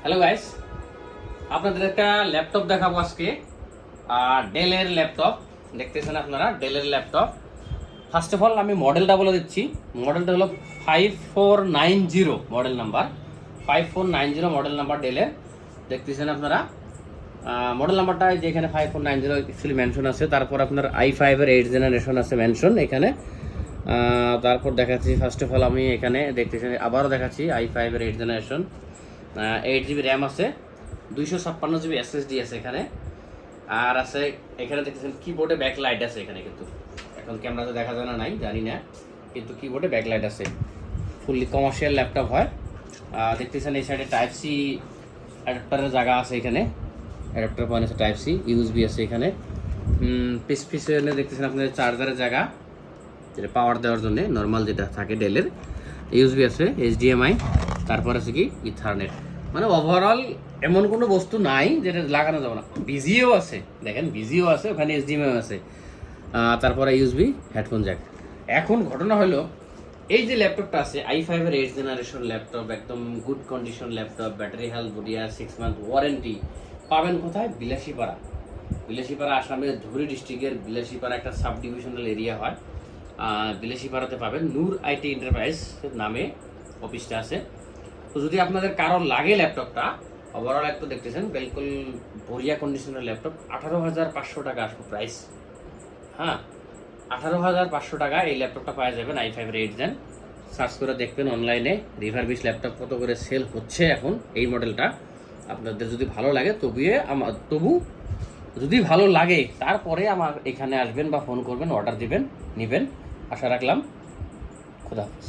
Hello guys, আপনাদের একটা laptop দেখাবো আজকে। ডেলের ল্যাপটপ দেখতেছেন আপনারা, ডেলের ল্যাপটপ। ফার্স্ট অফ অল আমি মডেলটা বলে দিচ্ছি। মডেলটা হলো 5490 মডেল নাম্বার, 5490 মডেল নাম্বার ডেলের। দেখতেছেন আপনারা মডেল নাম্বারটা যেখানে 5490 অ্যাকচুয়ালি মেনশন আছে। তারপর আপনার i5-এর 8th জেনারেশন আছে মেনশন এখানে। তারপর দেখাচ্ছি ফার্স্ট অফ অল আমি এখানে দেখতেছেন, আবারও দেখাচ্ছি i5-এর 8th জেনারেশন। 8 GB র্যাম আছে, 256 GB SSD আছে এখানে। আর আছে এখানে দেখতেছেন কিবোর্ডে ব্যাকলাইট আছে এখানে, কিন্তু এখন ক্যামেরাতে দেখা যায় না, নাই জানি না, কিন্তু কিবোর্ডে ব্যাকলাইট আছে। ফুললি কমার্শিয়াল ল্যাপটপ হয়। দেখতেছেন এই সাইডে টাইপ সি অ্যাডাপ্টারের জায়গা আছে এখানে, অ্যাডাপ্টার পয়েন্ট আছে, টাইপ সি ইউএসবি আছে এখানে। পিছনে দেখতেছেন আপনাদের চার্জারের জায়গা, যেটা পাওয়ার দেওয়ার জন্য নর্মাল যেটা থাকে ডেলের। ইউএসবি আছে, HDMI, তারপর আছে কি ইথারনেট। মানে ওভারঅল এমন কোনো বস্তু নাই যেটা লাগানো যাবে না। বিজিও আছে, দেখেন বিজিও আছে, ওখানে HDMI আছে, তারপরে ইউএসবি, হেডফোন জ্যাক। এখন ঘটনা হলো এই যে ল্যাপটপটা আছে i5-এর 8th জেনারেশন ল্যাপটপ, একদম good condition laptop, battery health বডিয়া, 6 মান্থ ওয়ারেন্টি। পাবেন কোথায়? বিলাসীপাড়া। বিলাসীপাড়া আসামের ধুবড়ী ডিস্ট্রিক্টের বিলাসীপাড়া একটা সাব ডিভিশনাল এরিয়া হয়। বিলাসীপাড়াতে পাবেন, নূর আইটি এন্টারপ্রাইজ নামে অফিসটা আছে। তো যদি আপনাদের কারোর লাগে ল্যাপটপটা, ওভারঅল একটু দেখতেছেন বিলকুল বড়িয়া কন্ডিশনের ল্যাপটপ, 18,500 টাকা আসবে প্রাইস। হ্যাঁ, 18,500 টাকা এই ল্যাপটপটা পাওয়া যাবেন i5-এর 8th জেন। সার্চ করে দেখবেন অনলাইনে রিফারবিশ ল্যাপটপ কত করে সেল হচ্ছে এখন এই মডেলটা। আপনাদের যদি ভালো লাগে তবু যদি ভালো লাগে তারপরে আমার এখানে আসবেন বা ফোন করবেন, অর্ডার দিবেন, নেবেন। আশা রাখলাম। খুদা হাফেজ।